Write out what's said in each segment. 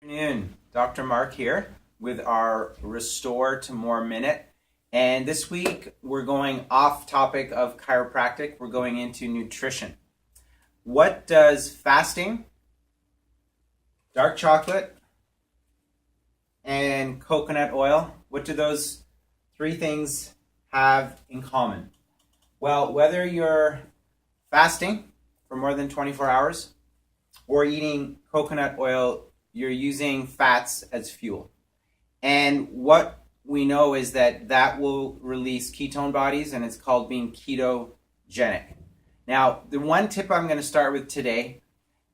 Afternoon, Dr. Mark here with our Restore to More Minute. And this week we're going off topic of chiropractic. We're going into nutrition. What does fasting, dark chocolate, and coconut oil, what do those three things have in common? Well, whether you're fasting for more than 24 hours or eating coconut oil, you're using fats as fuel. And what we know is that will release ketone bodies, and it's called being ketogenic. Now, the one tip I'm going to start with today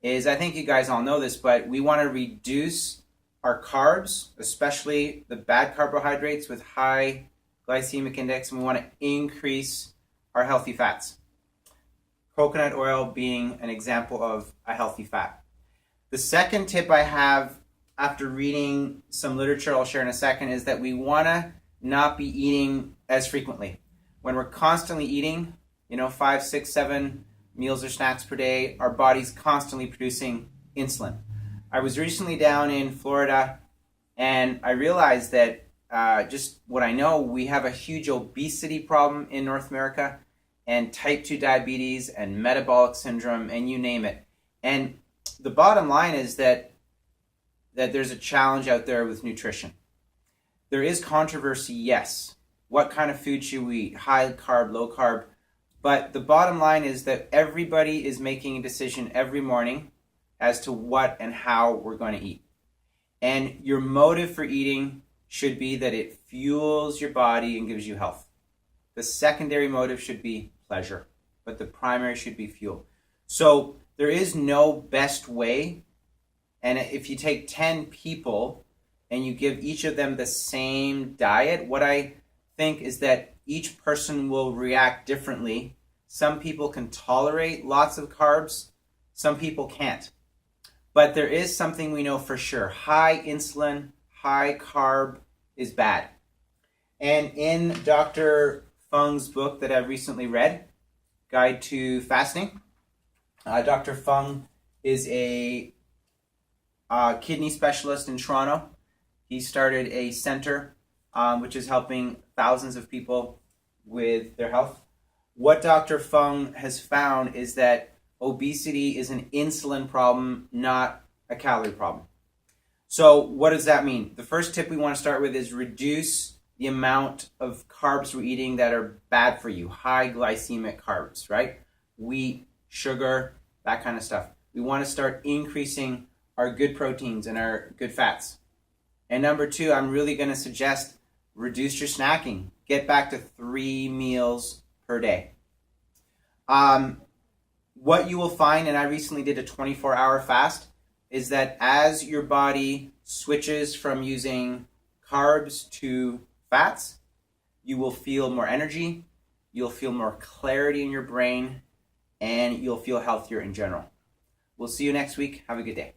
is, I think you guys all know this, but we want to reduce our carbs, especially the bad carbohydrates with high glycemic index, and we want to increase our healthy fats. Coconut oil being an example of a healthy fat. The second tip I have after reading some literature I'll share in a second is that we want to not be eating as frequently. When we're constantly eating, 5, 6, 7 meals or snacks per day, our body's constantly producing insulin. I was recently down in Florida and I realized that just what I know, we have a huge obesity problem in North America and type 2 diabetes and metabolic syndrome and you name it. And the bottom line is that there's a challenge out there with nutrition. There is controversy, yes. What kind of food should we eat? High carb, low carb. But the bottom line is that everybody is making a decision every morning as to what and how we're going to eat. And your motive for eating should be that it fuels your body and gives you health. The secondary motive should be pleasure, but the primary should be fuel. So there is no best way. And if you take 10 people and you give each of them the same diet, what I think is that each person will react differently. Some people can tolerate lots of carbs, some people can't. But there is something we know for sure. High insulin, high carb is bad. And in Dr. Fung's book that I recently read, Guide to Fasting, Dr. Fung is a kidney specialist in Toronto. He started a center which is helping thousands of people with their health. What Dr. Fung has found is that obesity is an insulin problem, not a calorie problem. So what does that mean? The first tip we want to start with is reduce the amount of carbs we're eating that are bad for you, high glycemic carbs, right? Wheat, sugar, that kind of stuff. We want to start increasing our good proteins and our good fats. And number 2, I'm really going to suggest reduce your snacking. Get back to 3 meals per day. What you will find, and I recently did a 24-hour fast, is that as your body switches from using carbs to fats, you will feel more energy, you'll feel more clarity in your brain, and you'll feel healthier in general. We'll see you next week. Have a good day.